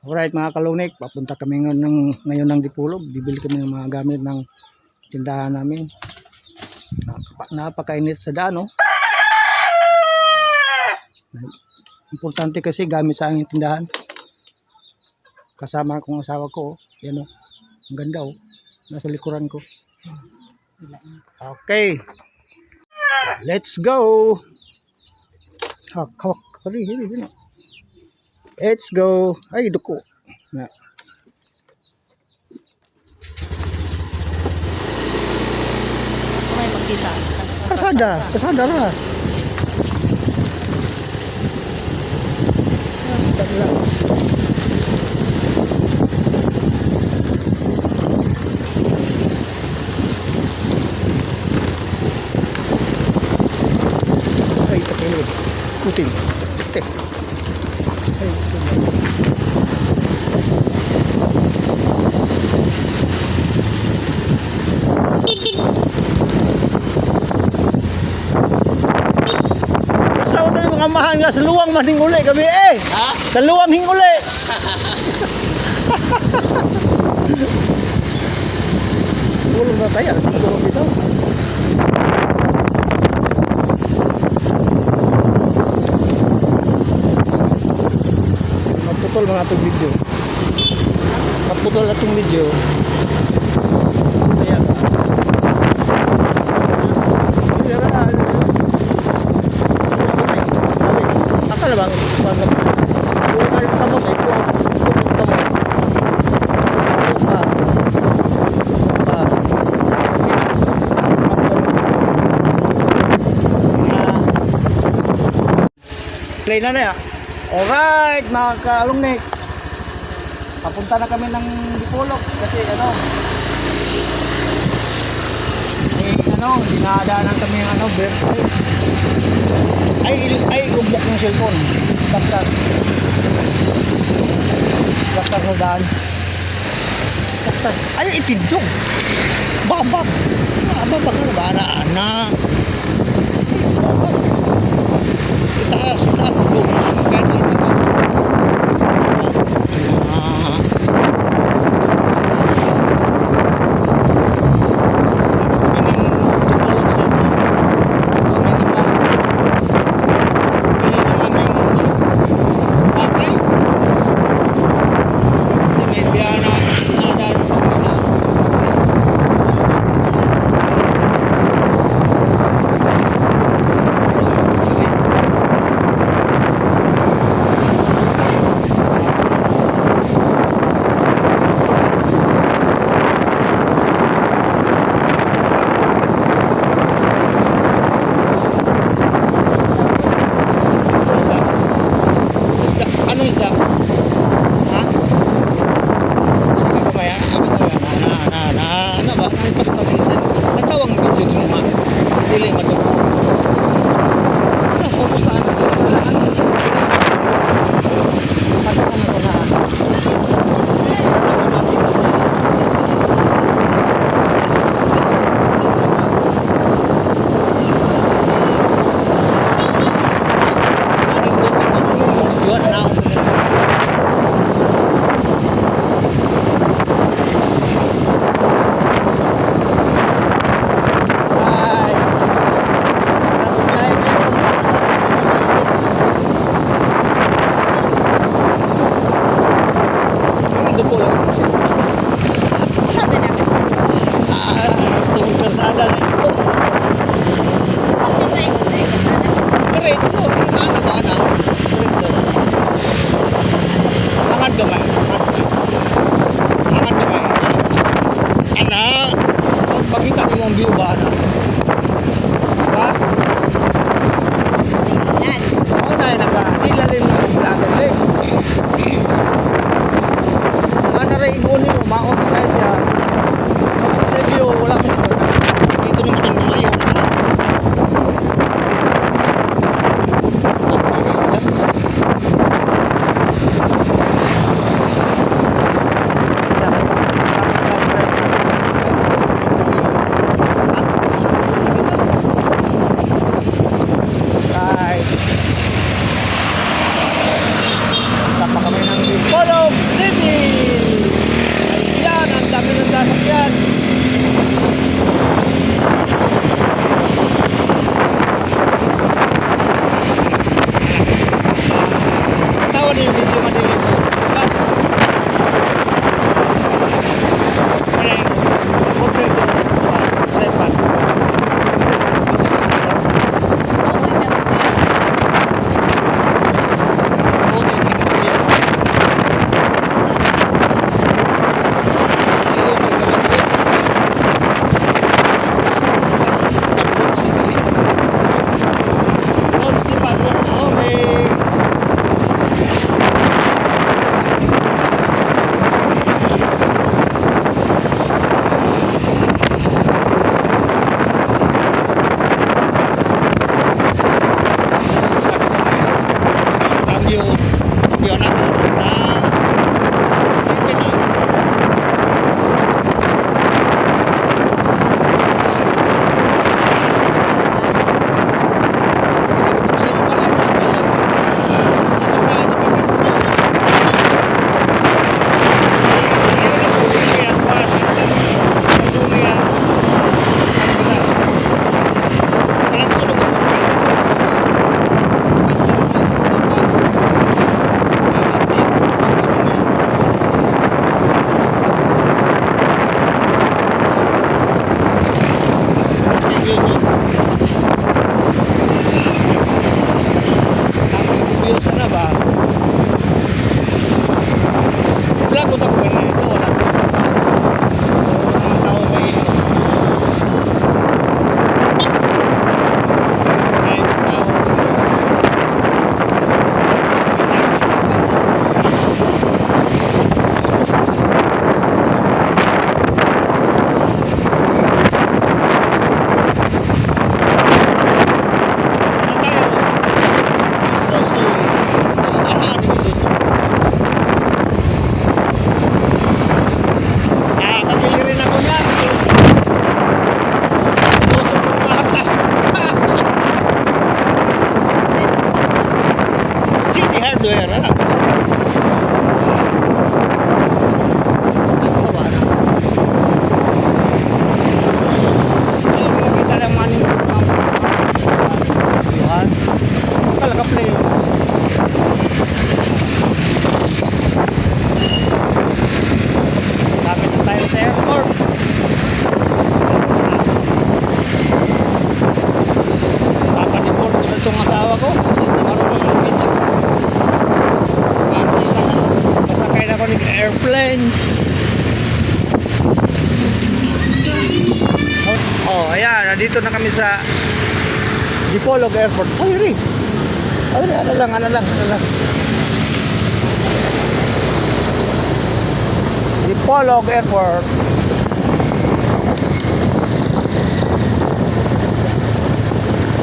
Alright mga kalunik, papunta kami ngayon ng Dipolog. Bibili kami ng mga gamit ng tindahan namin. Napakainit sa daan, oh. Importante kasi gamit sa aking tindahan. Kasama kong asawa ko, oh. Yan, oh. Ang ganda, oh. Nasa likuran ko. Okay. Let's go. Let's go. Ay, duko. Na. May makita. Kasada ra. Ay, tapilid. Putin. Tek. Ay, sa tayo mga mahal nga sa luwang maning uli gabi eh. Ha? Sa luwang hinguli. Tulong na tayo sa tulong dito. Maputol mga itong video. Maputol itong video. Kaya akala bang bukan kamot ay bukan kamot play na ya. Alright mga kalungnik, papunta na kami ng Dipolog kasi dinadaanan kami ng birthday. Ay ubok yung cellphone. Basta sa daan. Basta ay itindog. Babak. Babak ka na ba ana? Ay babak. Itaas dog. Kano itaas. Jual na ako. airplane. Oh, ayan, nandito na kami sa Dipolog Airport. Ay, rin. Ano lang. Dipolog Airport.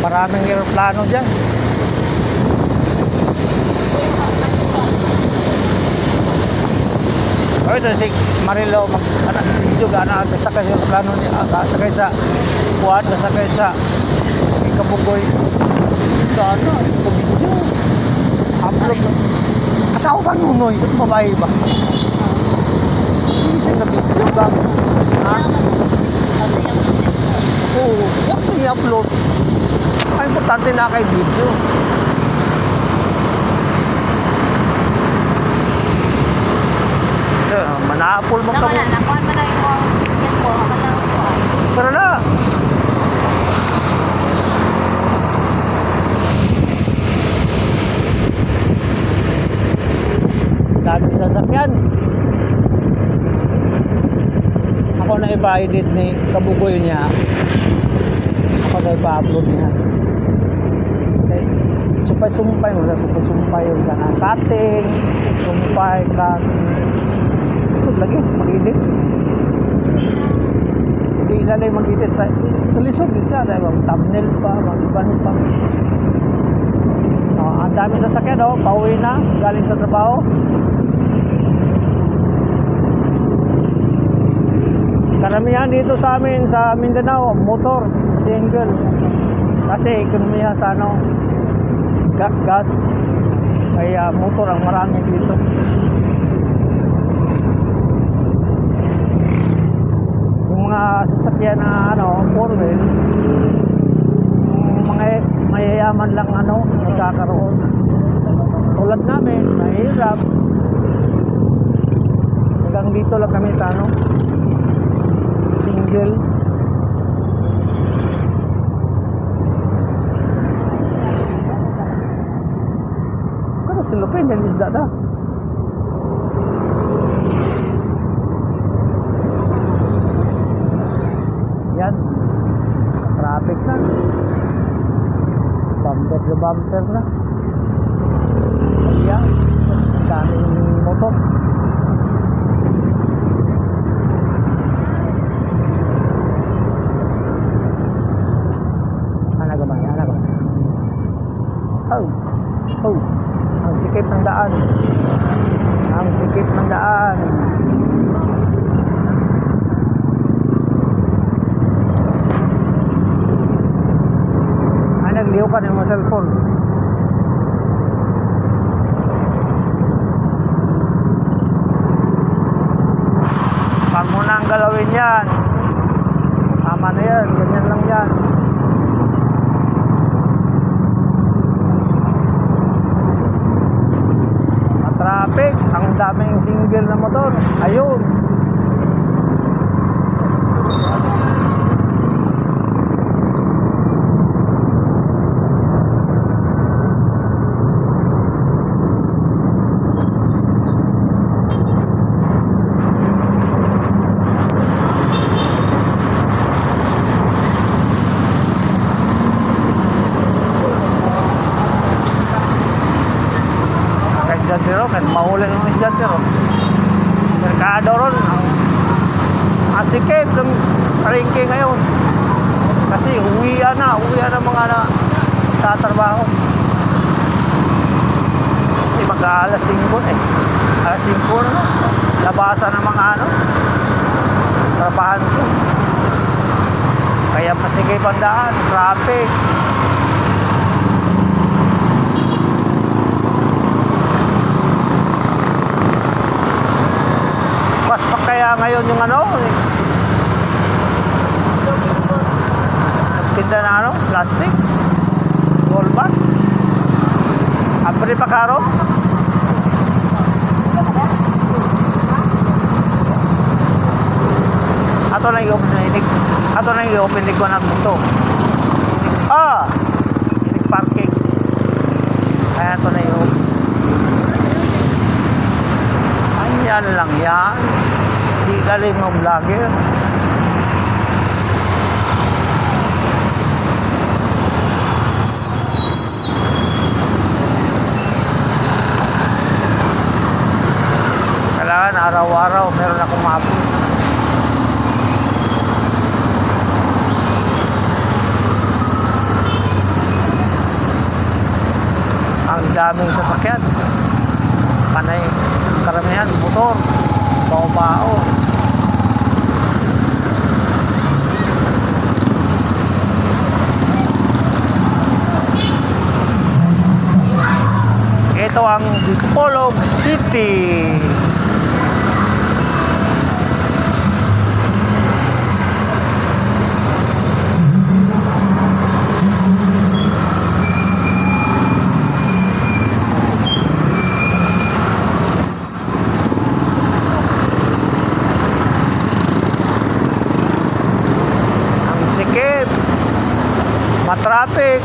Maraming aeroplano dyan. Oh, ito si Marilo video gana sakay sa aeroplano niya, sakay sa kuwan, sakay sa Kabugoy. Gana, ito video. Upload. Asawa ba nunoy? Ito babae ba? Hindi siya video ba? Ha? Oo, i-upload. Ang importante na kay video. Manapol mo Naman na, nakuha mo na yung yan po, matang po. Tara na. Dami sasakyan. Ako na ipa-edit ni Kabugoy niya. Ako na ipa-upload niya. Okay. Sumpay mo. Sumpay yung kanang cutting. Sumpay, cutting. Isod lagi, mag-edit. Hindi ilalay mag-edit sa lisod din siya. Dahil mag-thumbnail pa, mag-iban pa. Ang dami sasakyan, pauwi na, galing sa trabaho. Karamihan dito sa amin sa Mindanao, motor, single. Kasi ekonomiya sa gas. Kaya motor ang marami dito. Yung mga sasakyan na four wheel, yung mga mayayaman lang nagkakaroon. Tulad namin, mahirap. Hanggang dito lang kami sa single. Kano silupin yan isda na. Yan. Traffic na. Bumper na bumper na. Ayan. Daming motor. Oh, ang sikip ng daan. Nagliw ka ng mga cellphone. Pag mo nang galawin yan, tama na yan, ganyan lang yan. Traffic, ang daming single na motor. Ayun. Kan mahuli ng estudyante ron. Merkado ron. Asikip ng palengke ngayon. Kasi uwian na mga tatrabaho. Kasi mag-aalas 5 alas 5 na. Labasan ng mga trabahan ko. Kaya masikip ang daan, traffic. Pas pa kaya ngayon yung nagtinda na plastic, gold bag. Abre pa karo. Ato na i-open ko na ito. Inig parking. Kaya ato na i-open. Yan lang yan. Di galing ng vlogger. Kailangan araw-araw meron akong mapin. Ang daming sasakyan. Panay karamihan motor, bao-bao. Ito ang Dipolog City. Sikip, matraffic.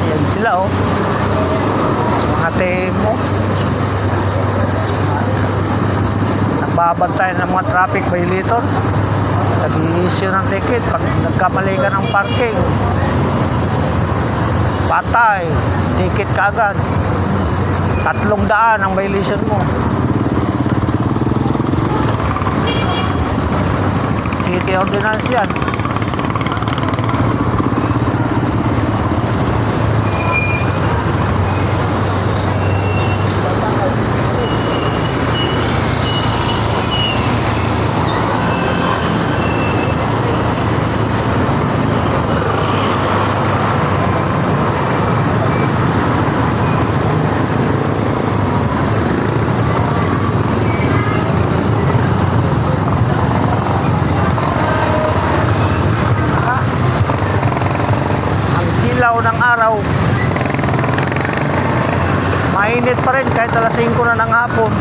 Ayan sila oh, mga temo nagbabantay ng mga traffic violators, nag-i-issue ng ticket pag nagkamali ka ng parking, patay, ticket ka agad, 300 ang violation mo. City ordinance yan. Ng araw mainit pa rin kahit alas 5 na ng hapon.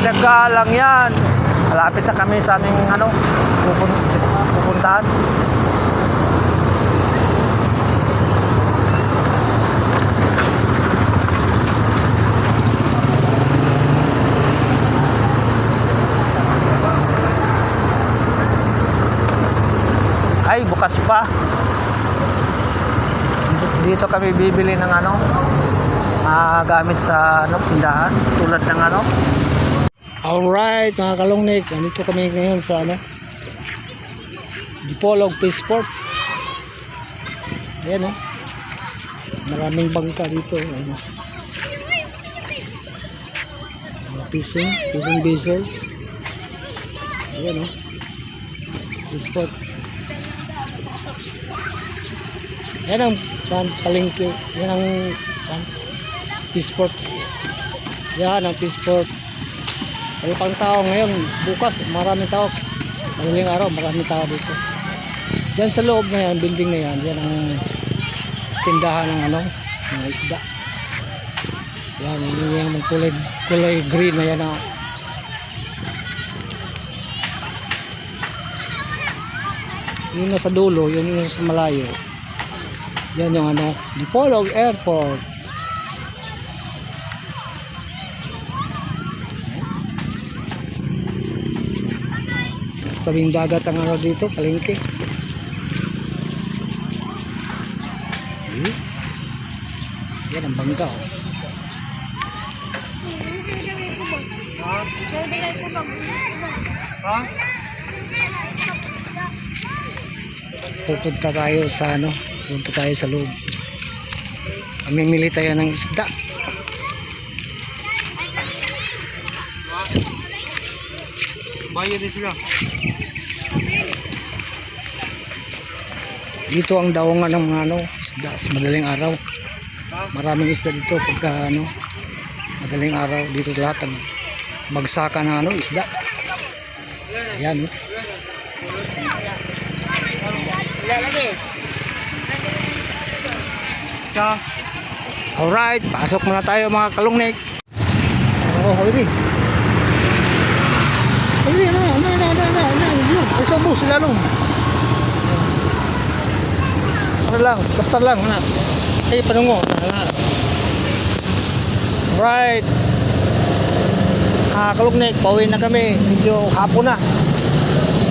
Tsaga lang yan. Malapit na kami sa aming pupuntahan. Ay, bukas pa. Dito kami bibili ng gamit sa tindahan tulad ng Alright, mga kalungnik, nandito kami ngayon sa Dipolog Passport. Ayan maraming bangka dito. Fishing vessel. Ayan Passport. Yan ang palengke. Yan ang Passport. Yan ang Passport. Wala pang tao ngayon. Bukas maraming tao. Madaling araw maraming tao dito. Diyan sa loob na yan, building na yan, yan ang tindahan ng ng isda. Yan yung kulay green na yan Yun na sa dulo, yun yung sa malayo. Yan yung Dipolog Airport. Sa tabing dagat ang dito, palengke. Yan ang bangka. Pupunta tayo sa punta tayo sa loob. Mamimili tayo ng isda. Bayad din sila. Dito ang daungan ng mga isda sa madaling araw. Maraming isda dito pagka madaling araw dito lahat ang magsaka ng isda. Ayan Alright, pasok muna tayo mga kalungnik. Ini. Ay, subo sila nung. Ano lang, basta lang. Na. Ay, panungo. Right. Kalugnik, pauwi na kami. Medyo hapon na.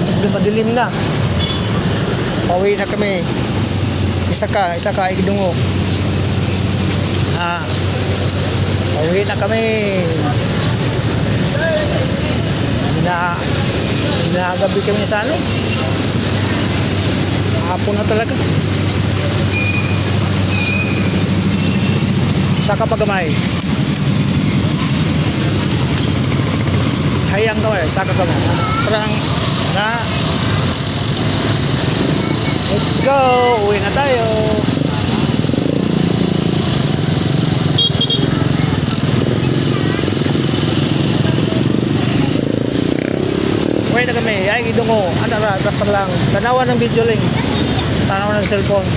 Medyo madilim na. Pauwi na kami. Isa ka, ikidungo. Pauwi na kami. Gabi kami sa ano. Hapon na talaga. Isa ka pagamay. Hayang kamay, isa ka kamay. Parang na. Let's go! Uwi na tayo! Uwi na kami. Ay, idungo. Ano ra, basta lang. Tanawan ng video link. Tanawan ng cellphone.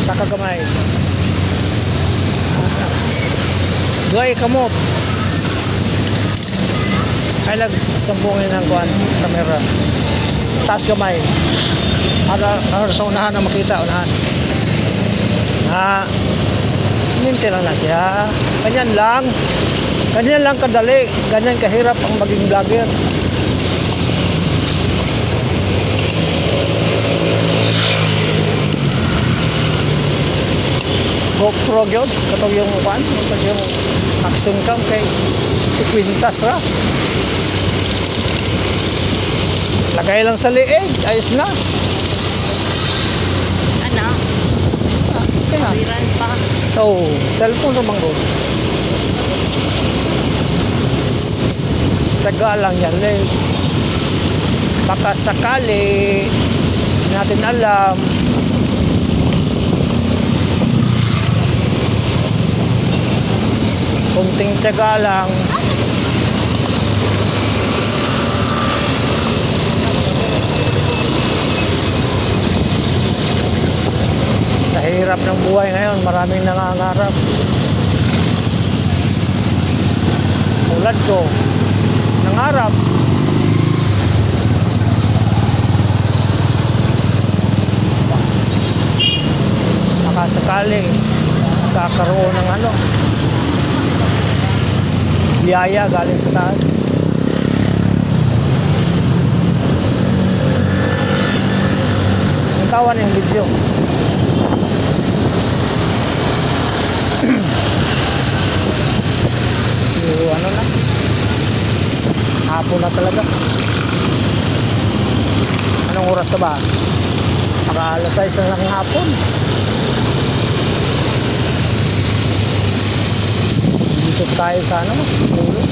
Saka kamay. Duay kamot. Ay, nagsampungin ng kuhan. Kamera. Taas kamay. Para sa unahan na makita. Unahan. Minti lang na siya. Ganyan lang. Ganyan lang kadali. Ganyan kahirap ang maging vlogger. GoPro yun. Katong yung kuhan. Katong yung action cam kay si Quintas ra. Lagay lang sa liig. Ayos na. Ano? Okay na. Viral pa. Oh, cellphone naman ko. Tsaga lang yan eh. Baka sakali hindi natin alam. Kunting tsaga lang. Sa hirap ng buhay ngayon, maraming nangangarap. Tulad ko, nangarap. Makasakaling kakaroon ng ano, biyaya galing sa taas. Ang tawa na yung video. So ano na, hapon na talaga. Anong oras na ba? Maka alas 6 na ng hapon. Dito tayo sa ano, Pulo.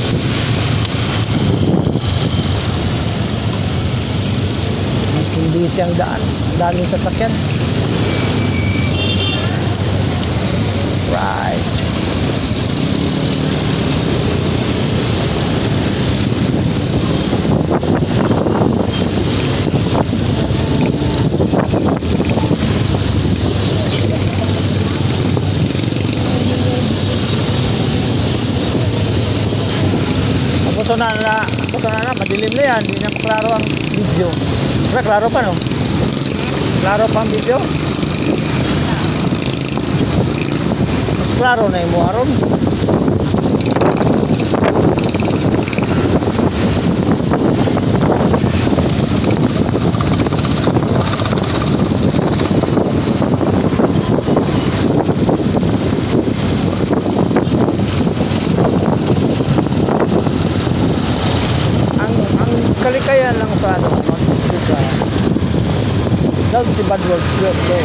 Busy ang daan. Daming sasakyan. Right. Tapos na, madilim na yan. Hindi na maklaro ang video. Wala, klaro pa no? Klaro pa ang video? Mas klaro na yung muharon. Kalikayan lang sa ano, suga. Daw si Bad Words yun, okay.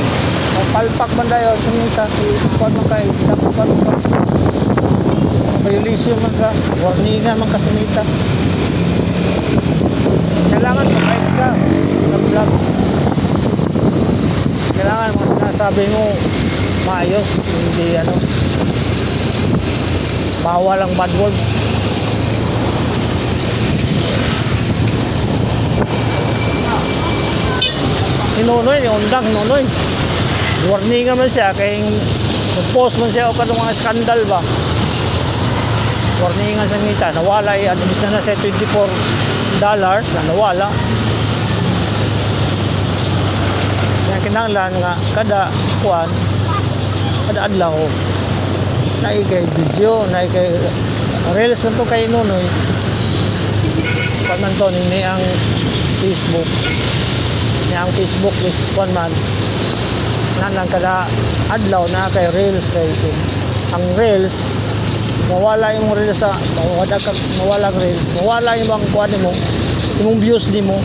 Palpak man dayo, sumita, ipon man kayo, dapat pa. Violation man ka, warningan man ka sumita. Kailangan mabait ka, vlog. Kailangan mga sinasabi mo, maayos, hindi ano, bawal ang bad words. Si Nonoy, ni Undang Nonoy. Warning naman siya kay nag-post man siya o kanong mga skandal ba. Warning nga sa ngita, nawala yan, imbis na nasa 24 na nawala. Kaya kinahanglan nga kada kuan, kada adlaw na kay video, na kay reels man to kay Nunoy. Pag man to ni ang Facebook. Ni ang Facebook is kuan man. Nanang kada adlaw na kay reels kay ang reels mawala yung reels sa mawala ang reels, mawala yung mga kuan mo, yung views nimo.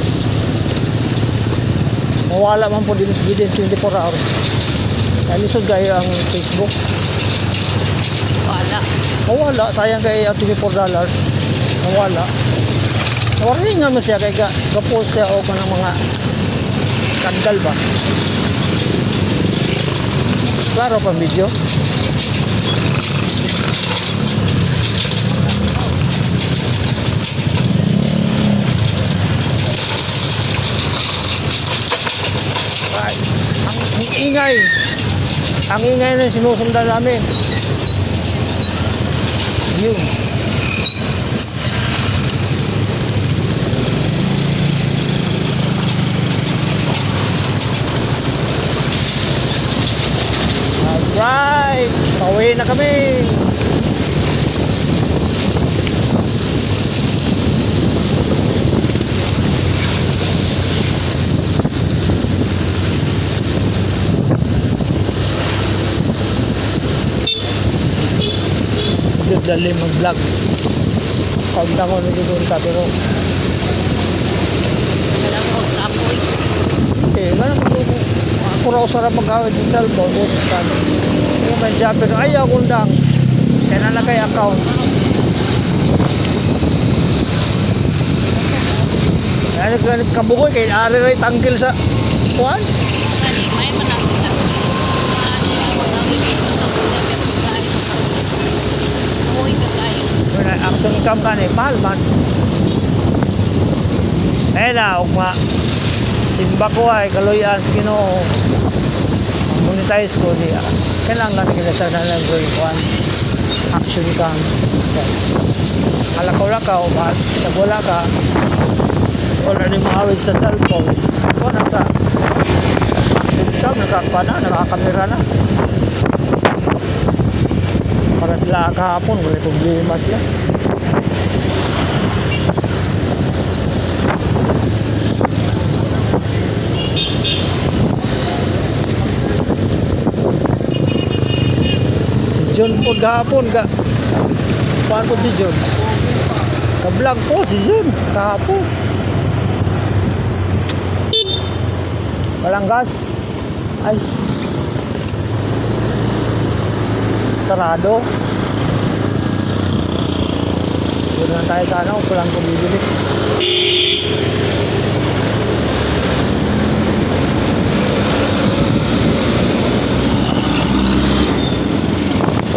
Mawala man po din 24 hours. Kaya lisod kayo ang Facebook. Mawala, sayang kay $24. Mawala. Warning naman siya kay ga-post siya o ng mga skandal ba. Klaro pa video. Ang ingay na sinusundan namin. Yun. Alright, pauwi na kami. Dali mag-vlog. Pagda ko nagiging sabi ko. Ganun ako raw sarap mag-awit sa cellphone. Yung may job, pero ayaw kundang. Kaya na kay account. Kaya nagkabukoy, kaya ari rin tangkil sa kuhan. Action cam ka ni Palman. Eh na, ugma simba ko ay kaluyan sa Ginoo. Monetize ko niya. Kailangan kita sa nalagay ko action cam. Alakaw-lakaw ba sa wala ka wala ni maawid sa cellphone. Ko na sa simba nakakamera na. Para sila kahapon wala problema sila. Si John po kahapon paan po si John ka-vlog po si John kahapon walang gas ay sarado. Doon lang tayo sa ano, kulang kong bibili.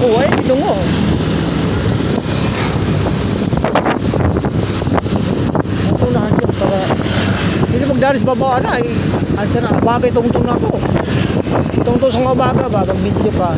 Oh, ay, dito mo. Masunahan dyan para hindi magdaris babaan na. Ano siya na, bagay tungtong na ako. Tungtong sa mga baga, bagang video pa.